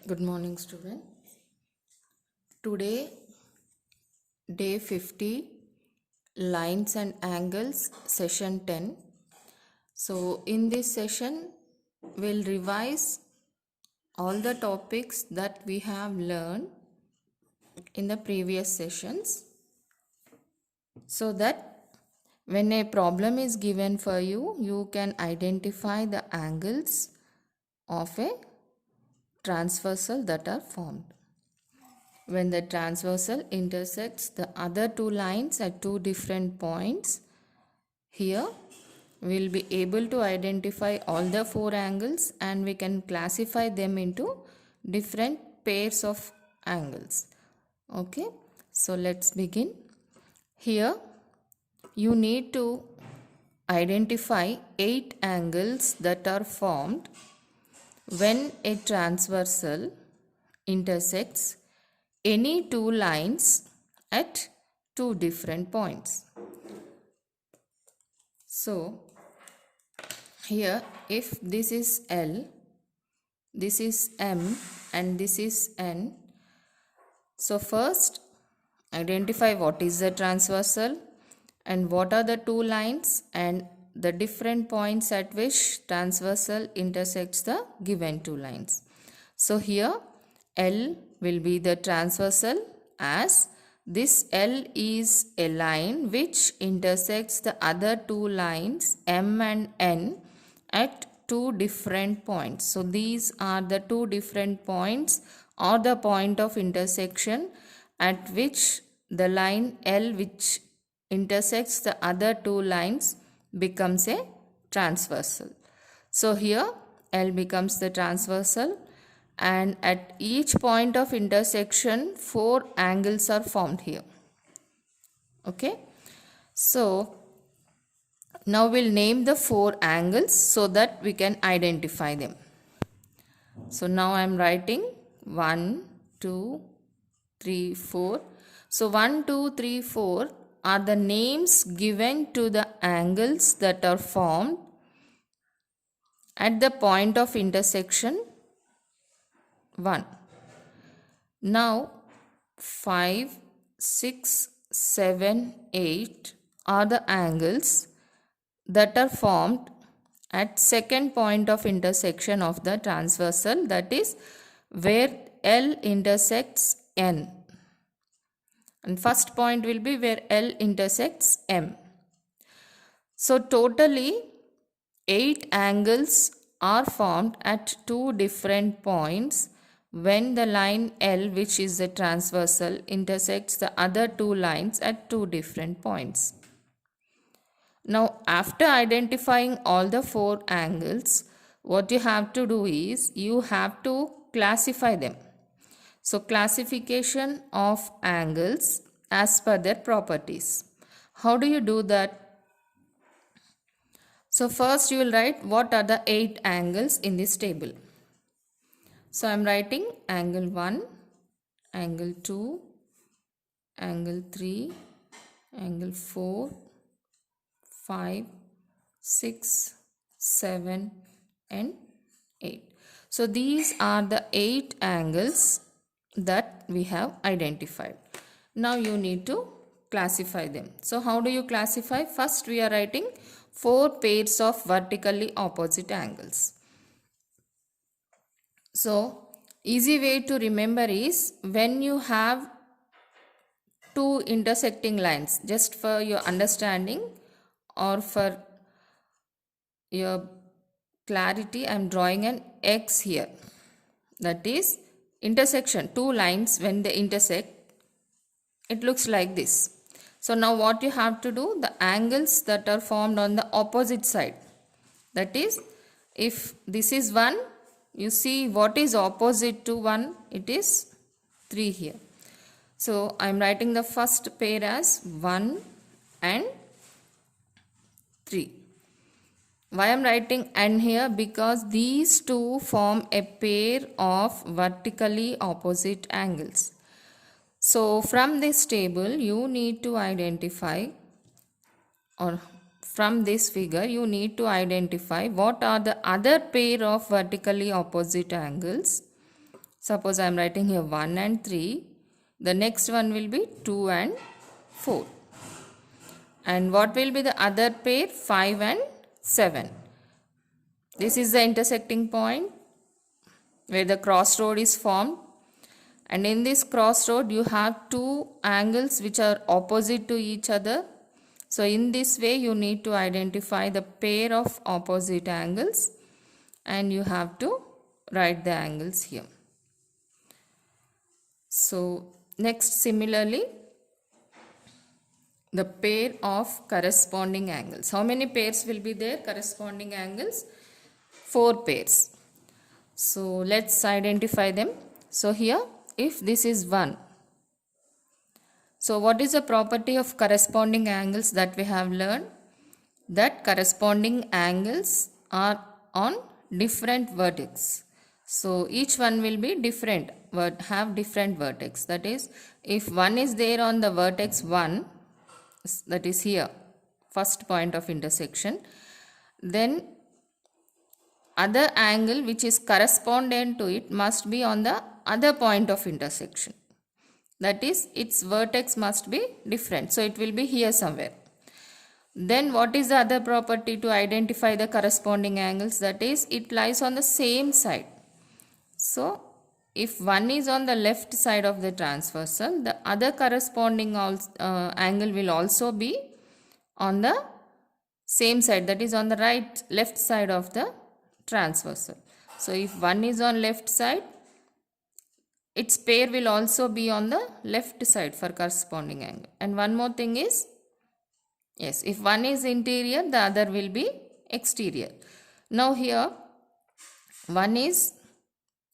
Good morning, student. Today, day 50, lines and angles, session 10. So, in this session, we'll revise all the topics that we have learned in the previous sessions so that when a problem is given for you, you can identify the angles of a transversal that are formed. When the transversal intersects the other two lines at two different points, here we'll be able to identify all the four angles and we can classify them into different pairs of angles. Okay, so let's begin. Here you need to identify 8 angles that are formed when a transversal intersects any two lines at two different points. So, here if this is L, this is M and this is N. So, first identify what is the transversal and what are the two lines and the different points at which transversal intersects the given two lines. So, here L will be the transversal as this L is a line which intersects the other two lines M and N at two different points. So, these are the two different points or the point of intersection at which the line L which intersects the other two lines becomes a transversal. So, here L becomes the transversal and at each point of intersection 4 angles are formed here. Okay. So, now we'll name the 4 angles so that we can identify them. So, now I am writing 1, 2, 3, 4. So, 1, 2, 3, 4 are the names given to the angles that are formed at the point of intersection 1. Now 5, 6, 7, 8 are the angles that are formed at second point of intersection of the transversal, that is where L intersects N. And first point will be where L intersects M. So totally 8 angles are formed at two different points when the line L, which is the transversal, intersects the other two lines at two different points. Now, after identifying all the 4 angles, what you have to do is you have to classify them. So, classification of angles as per their properties. How do you do that? So, first you will write what are the 8 angles in this table. So, I am writing angle 1, angle 2, angle 3, angle 4, 5, 6, 7 and 8. So, these are the 8 angles that we have identified. Now, you need to classify them. So, how do you classify? First, we are writing 4 pairs of vertically opposite angles. So, easy way to remember is when you have two intersecting lines, just for your understanding or for your clarity, I am drawing an X here. That is intersection, two lines when they intersect, it looks like this. So, now what you have to do, the angles that are formed on the opposite side, that is if this is 1, you see what is opposite to 1, it is 3 here. So, I am writing the first pair as 1 and 3. Why I am writing and here? Because these two form a pair of vertically opposite angles. So, from this table you need to identify, or from this figure you need to identify what are the other pair of vertically opposite angles Suppose I am writing here 1 and 3. The next one will be 2 and 4. And what will be the other pair? 5 and 7. This is the intersecting point where the crossroad is formed. And in this crossroad you have two angles which are opposite to each other. So in this way you need to identify the pair of opposite angles and you have to write the angles here. So next, similarly, the pair of corresponding angles. How many pairs will be there? Corresponding angles? 4 pairs. So let's identify them. So here, if this is 1, so what is the property of corresponding angles that we have learned? That corresponding angles are on different vertex. So each one will be different, have different vertex. That is, if one is there on the vertex 1, that is here, first point of intersection, then other angle which is correspondent to it must be on the other point of intersection. That is, its vertex must be different. So it will be here somewhere. Then what is the other property to identify the corresponding angles? That is, it lies on the same side. So if one is on the left side of the transversal, the other corresponding angle will also be on the same side, that is on the left side of the transversal. So if one is on left side, its pair will also be on the left side for corresponding angle. And one more thing is, yes, if one is interior, the other will be exterior. Now here, one is,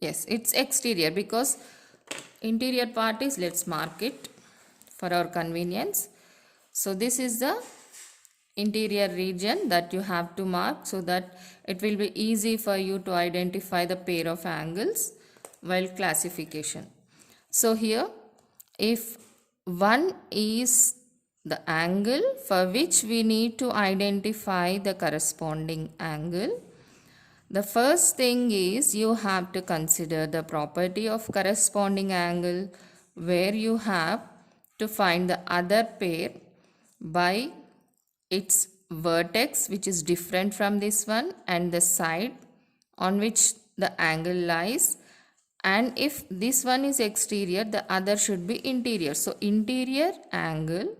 yes, it's exterior because interior part is, let's mark it for our convenience. So this is the interior region that you have to mark so that it will be easy for you to identify the pair of angles while classification. So here, if 1 is the angle for which we need to identify the corresponding angle, the first thing is you have to consider the property of corresponding angle where you have to find the other pair by its vertex which is different from this one and the side on which the angle lies. And if this one is exterior, the other should be interior. So interior angle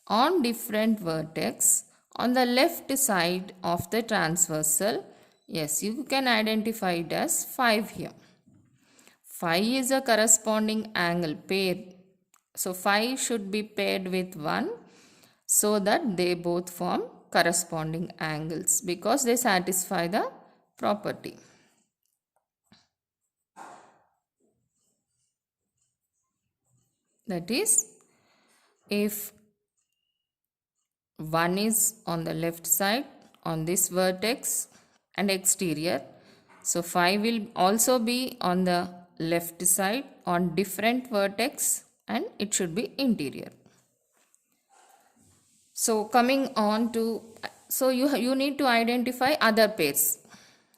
on different vertex on the left side of the transversal, yes, you can identify it as 5 here. 5 is a corresponding angle pair. So 5 should be paired with 1 so that they both form corresponding angles because they satisfy the property. That is, if 1 is on the left side on this vertex and exterior, so 5 will also be on the left side on different vertex and it should be interior. So coming on to, so you need to identify other pairs.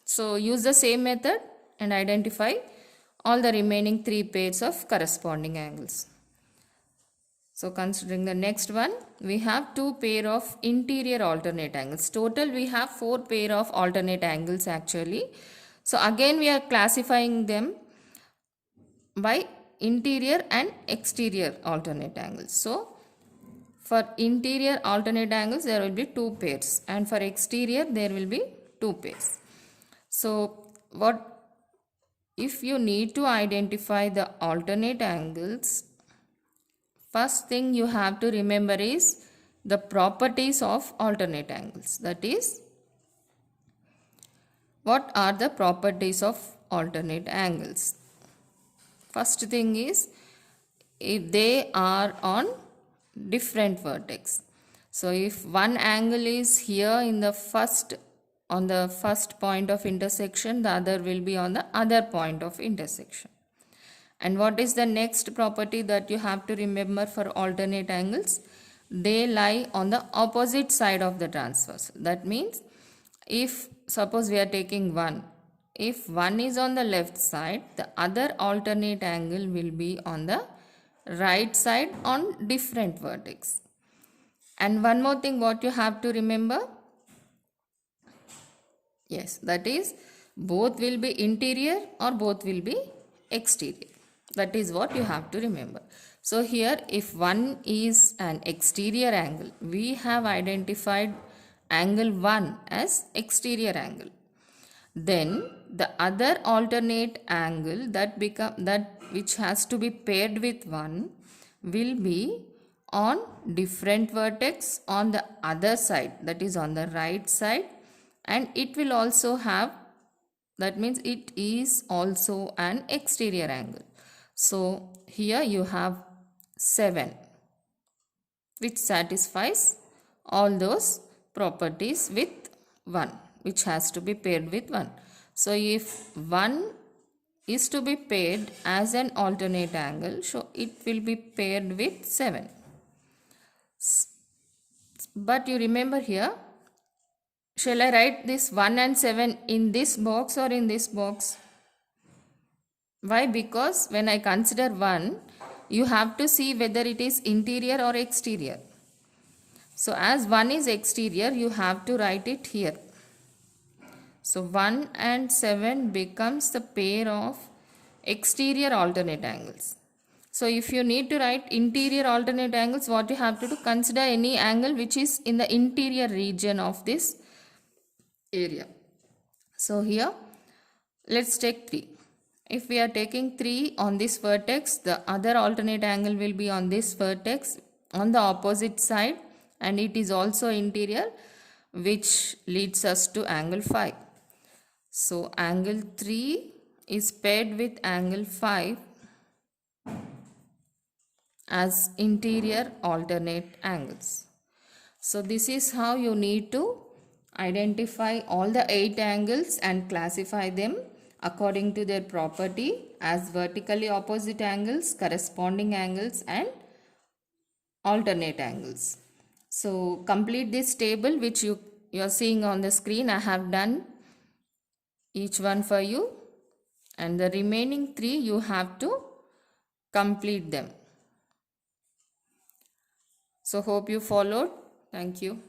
So use the same method and identify all the remaining 3 pairs of corresponding angles. So considering the next one, we have 2 pair of interior alternate angles. Total we have 4 pair of alternate angles actually. So again we are classifying them by interior and exterior alternate angles. So for interior alternate angles there will be 2 pairs and for exterior there will be 2 pairs. So what if you need to identify the alternate angles, first thing you have to remember is the properties of alternate angles. That is, what are the properties of alternate angles? First thing is, if they are on different vertex. So if one angle is here in the on the first point of intersection, the other will be on the other point of intersection. And what is the next property that you have to remember for alternate angles? They lie on the opposite side of the transversal. That means if suppose we are taking 1, if one is on the left side, the other alternate angle will be on the right side on different vertex. And one more thing what you have to remember, yes, that is both will be interior or both will be exterior. That is what you have to remember. So here if one is an exterior angle, we have identified angle 1 as exterior angle. Then the other alternate angle that which has to be paired with 1 will be on different vertex on the other side, that is on the right side, and it will also have, that means it is also an exterior angle. So here you have 7 which satisfies all those properties with 1, which has to be paired with 1. So if 1 is to be paired as an alternate angle, so it will be paired with 7. But you remember here, shall I write this 1 and 7 in this box or in this box? Why? Because when I consider 1, you have to see whether it is interior or exterior. So as 1 is exterior, you have to write it here. So 1 and 7 becomes the pair of exterior alternate angles. So if you need to write interior alternate angles, what you have to do, consider any angle which is in the interior region of this area. So here let's take 3. If we are taking 3 on this vertex, the other alternate angle will be on this vertex on the opposite side, and it is also interior, which leads us to angle 5. So angle 3 is paired with angle 5 as interior alternate angles. So this is how you need to identify all the 8 angles and classify them according to their property as vertically opposite angles, corresponding angles, and alternate angles. So complete this table which you are seeing on the screen. I have done each one for you, and the remaining 3 you have to complete them. So hope you followed. Thank you.